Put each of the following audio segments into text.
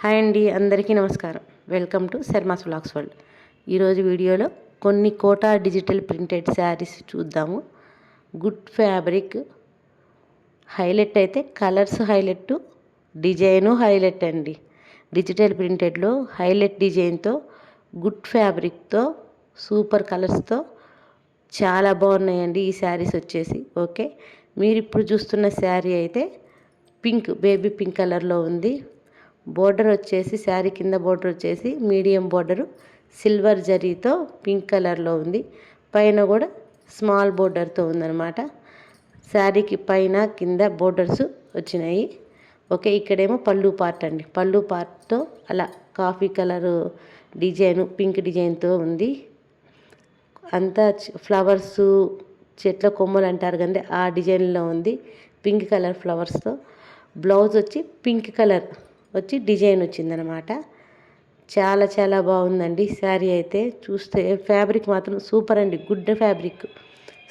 Hi అండి, అందరికీ నమస్కారం. Welcome to Sharma's vlogs world. ఈరోజు వీడియోలో కొన్ని కోటా డిజిటల్ ప్రింటెడ్ శారీస్ చూద్దాము. గుడ్ ఫ్యాబ్రిక్, హైలైట్ అయితే కలర్స్ హైలైట్, డిజైను హైలైట్ అండి. డిజిటల్ ప్రింటెడ్లో హైలైట్ డిజైన్తో, గుడ్ ఫ్యాబ్రిక్తో, సూపర్ కలర్స్తో చాలా బాగున్నాయండి ఈ శారీస్ వచ్చేసి. ఓకే, మీరు ఇప్పుడు చూస్తున్న శారీ అయితే పింక్, బేబీ పింక్ కలర్లో ఉంది. బోర్డర్ వచ్చేసి శారీ కింద బోర్డర్ వచ్చేసి మీడియం బోర్డరు సిల్వర్ జరీతో పింక్ కలర్లో ఉంది. పైన కూడా స్మాల్ బోర్డర్తో ఉందన్నమాట. శారీకి పైన కింద బోర్డర్స్ వచ్చినాయి. ఓకే, ఇక్కడేమో పళ్ళు పార్ట్ అండి. పళ్ళు పార్ట్తో అలా కాఫీ కలరు డిజైను పింక్ డిజైన్తో ఉంది. అంతా ఫ్లవర్స్, చెట్ల కొమ్మలు అంటారు కదండి, ఆ డిజైన్లో ఉంది. పింక్ కలర్ ఫ్లవర్స్తో. బ్లౌజ్ వచ్చి పింక్ కలర్ వచ్చి డిజైన్ వచ్చిందనమాట. చాలా చాలా బాగుందండి శారీ అయితే. చూస్తే ఫ్యాబ్రిక్ మాత్రం సూపర్ అండి. గుడ్ ఫ్యాబ్రిక్,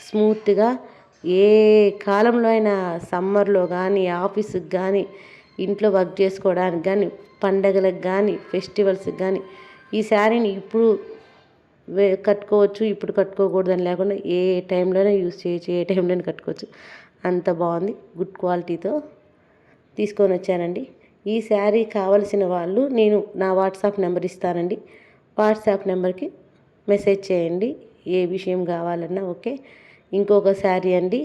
స్మూత్గా ఏ కాలంలో అయినా, సమ్మర్లో కానీ, ఆఫీస్కి కానీ, ఇంట్లో వర్క్ చేసుకోవడానికి కానీ, పండగలకు కానీ, ఫెస్టివల్స్కి కానీ ఈ శారీని ఇప్పుడు కట్టుకోవచ్చు, ఇప్పుడు కట్టుకోకూడదని లేకుండా ఏ టైంలోనే యూస్ చేయొచ్చు, ఏ టైంలోనే కట్టుకోవచ్చు. అంత బాగుంది. గుడ్ క్వాలిటీతో తీసుకొని వచ్చానండి. ఈ శారీ కావలసిన వాళ్ళు నేను నా వాట్సాప్ నెంబర్ ఇస్తానండి. వాట్సాప్ నెంబర్కి మెసేజ్ చేయండి ఏ విషయం కావాలన్నా. ఓకే, ఇంకొక శారీ అండి.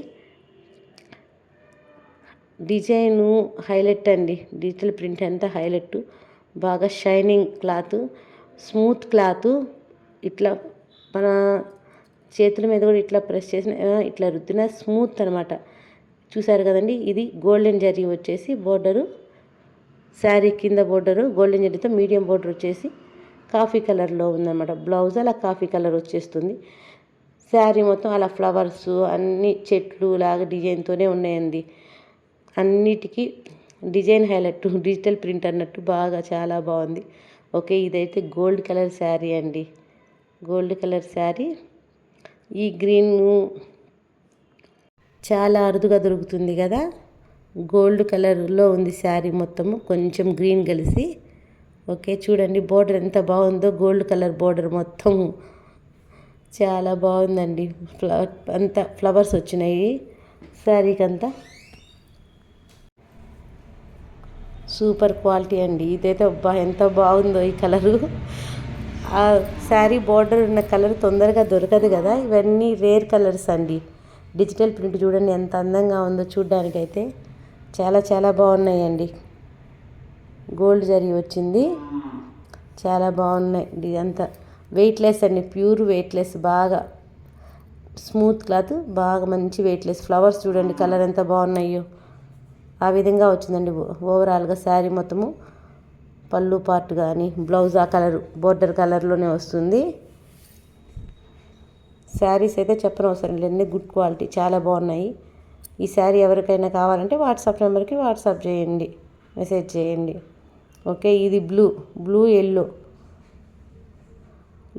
డిజైను హైలైట్ అండి. డిజిటల్ ప్రింట్ అంతా హైలైట్. బాగా షైనింగ్ క్లాత్, స్మూత్ క్లాత్. ఇట్లా మన చేతుల మీద కూడా ఇట్లా ప్రెస్ చేసిన, ఇట్లా రుద్దిన స్మూత్ అనమాట. చూసారు కదండి, ఇది గోల్డెన్ జరీ వచ్చేసి బోర్డరు. శారీ కింద బోర్డరు గోల్డెన్ జరీతో, మీడియం బోర్డర్ వచ్చేసి కాఫీ కలర్లో ఉందన్నమాట. బ్లౌజ్ అలా కాఫీ కలర్ వచ్చేస్తుంది. శారీ మొత్తం అలా ఫ్లవర్స్ అన్ని చెట్లు లాగా డిజైన్తోనే ఉన్నాయండి. అన్నిటికీ డిజైన్ హైలైట్, డిజిటల్ ప్రింట్ అన్నట్టు బాగా చాలా బాగుంది. ఓకే, ఇదైతే గోల్డ్ కలర్ శారీ అండి. Gold colour sari. ఈ గ్రీన్ చాలా అరుదుగా దొరుకుతుంది కదా. గోల్డ్ కలర్లో ఉంది శారీ మొత్తము, కొంచెం గ్రీన్ కలిసి. ఓకే, చూడండి బోర్డర్ ఎంత బాగుందో. గోల్డ్ కలర్ బోర్డర్ మొత్తం చాలా బాగుందండి. అంతా ఫ్లవర్స్ వచ్చినాయి శారీకి అంతా. సూపర్ క్వాలిటీ అండి. ఇదైతే ఎంత బాగుందో ఈ కలరు. ఆ శారీ బోర్డర్ ఉన్న కలర్ తొందరగా దొరకదు కదా. ఇవన్నీ రేర్ కలర్స్ అండి. డిజిటల్ ప్రింట్ చూడండి ఎంత అందంగా ఉందో. చూడ్డానికైతే చాలా చాలా బాగున్నాయండి. గోల్డ్ జరీ వచ్చింది, చాలా బాగున్నాయి. ఇదంతా వెయిట్లెస్ అండి, ప్యూర్ వెయిట్లెస్. బాగా స్మూత్ క్లాత్, బాగా మంచి వెయిట్లెస్. ఫ్లవర్స్ చూడండి కలర్ ఎంత బాగున్నాయో. ఆ విధంగా వచ్చిందండి ఓవరాల్గా శారీ మొత్తము. పళ్ళు పార్ట్ కానీ, బ్లౌజ్ ఆ కలరు బోర్డర్ కలర్లోనే వస్తుంది. శారీస్ అయితే చెప్పనవసరం లేదండి, గుడ్ క్వాలిటీ, చాలా బాగున్నాయి. ఈ శారీ ఎవరికైనా కావాలంటే వాట్సాప్ నెంబర్కి వాట్సాప్ చేయండి, మెసేజ్ చేయండి. ఓకే, ఇది బ్లూ ఎల్లో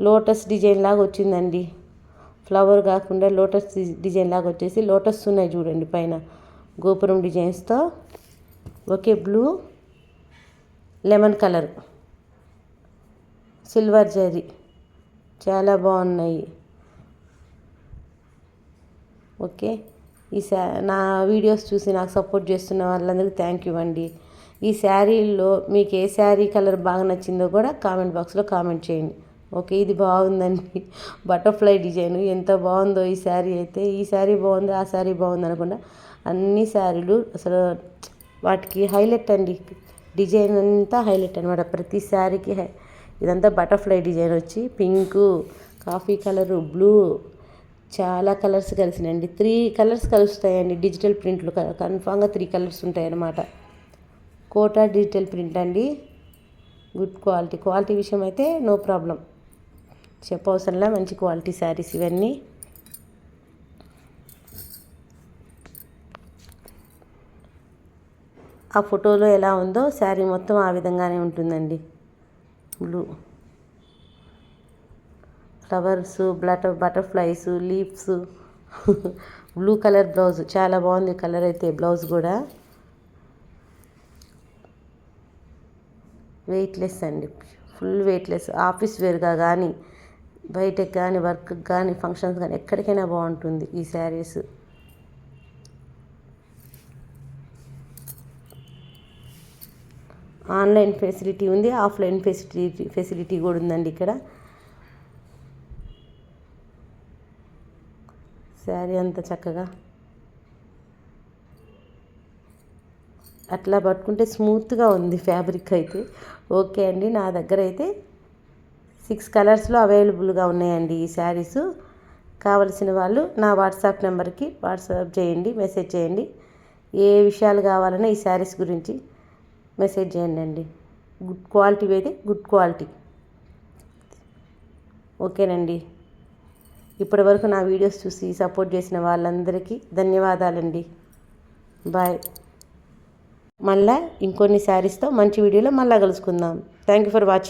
లోటస్ డిజైన్ లాగా వచ్చిందండి. ఫ్లవర్ కాకుండా లోటస్ డిజైన్ లాగా వచ్చేసి లోటస్ ఉన్నాయి చూడండి పైన గోపురం డిజైన్స్తో. Okay, blue, lemon colour, silver zari, చాలా బాగున్నాయి. ఓకే, నా వీడియోస్ చూసి నాకు సపోర్ట్ చేస్తున్న వాళ్ళందరికీ థ్యాంక్ యూ అండి. ఈ శారీలో మీకు ఏ శారీ కలర్ బాగా నచ్చిందో కూడా కామెంట్ బాక్స్లో కామెంట్ చేయండి. ఓకే, ఇది బాగుందండి. బటర్ఫ్లై డిజైన్ ఎంత బాగుందో ఈ శారీ అయితే. ఈ శారీ బాగుంది, ఆ శారీ బాగుంది అనకుండా అన్ని శారీలు అసలు వాటికి హైలైట్ అండి. డిజైన్ అంతా హైలైట్ అనమాట ప్రతి శారీకి. ఇదంతా బటర్ఫ్లై డిజైన్ వచ్చి పింకు, కాఫీ కలరు, బ్లూ, చాలా కలర్స్ కలిసినండి. 3 కలర్స్ కలుస్తాయండి డిజిటల్ ప్రింట్లు. కన్ఫామ్గా 3 కలర్స్ ఉంటాయన్నమాట. కోటా డిజిటల్ ప్రింట్ అండి. Good quality. క్వాలిటీ విషయం అయితే నో ప్రాబ్లం, చెప్పవసరంలా. మంచి క్వాలిటీ శారీస్ ఇవన్నీ. ఆ ఫోటోలో ఎలా ఉందో శారీ మొత్తం ఆ విధంగానే ఉంటుందండి. Blue flowers, butterflies, leaves, blue colour blouse, చాలా బాగుంది కలర్ అయితే. బ్లౌజ్ కూడా వెయిట్లెస్ అండి, ఫుల్ వెయిట్లెస్. ఆఫీస్ వేర్గా కానీ, బయటకు కానీ, వర్క్కి కానీ, ఫంక్షన్స్ కానీ ఎక్కడికైనా బాగుంటుంది ఈ శారీస్. ఆన్లైన్ ఫెసిలిటీ ఉంది, ఆఫ్లైన్ ఫెసిలిటీ కూడా ఉందండి ఇక్కడ. శారీ అంత చక్కగా అట్లా పట్టుకుంటే స్మూత్గా ఉంది ఫ్యాబ్రిక్ అయితే. ఓకే అండి, నా దగ్గర అయితే 6 కలర్స్లో అవైలబుల్గా ఉన్నాయండి ఈ శారీస్. కావలసిన వాళ్ళు నా వాట్సాప్ నెంబర్కి వాట్సాప్ చేయండి, మెసేజ్ చేయండి. ఏ విషయాలు కావాలన్నా ఈ శారీస్ గురించి మెసేజ్ చేయండి అండి. గుడ్ క్వాలిటీ అయితే గుడ్ క్వాలిటీ. ఓకేనండి, ఇప్పటి వరకు నా వీడియోస్ చూసి సపోర్ట్ చేసిన వాళ్ళందరికీ ధన్యవాదాలండి. బాయ్. మళ్ళీ ఇంకొన్ని శారీస్తో మంచి వీడియోలో మళ్ళీ కలుసుకుందాం. Thank you for watching.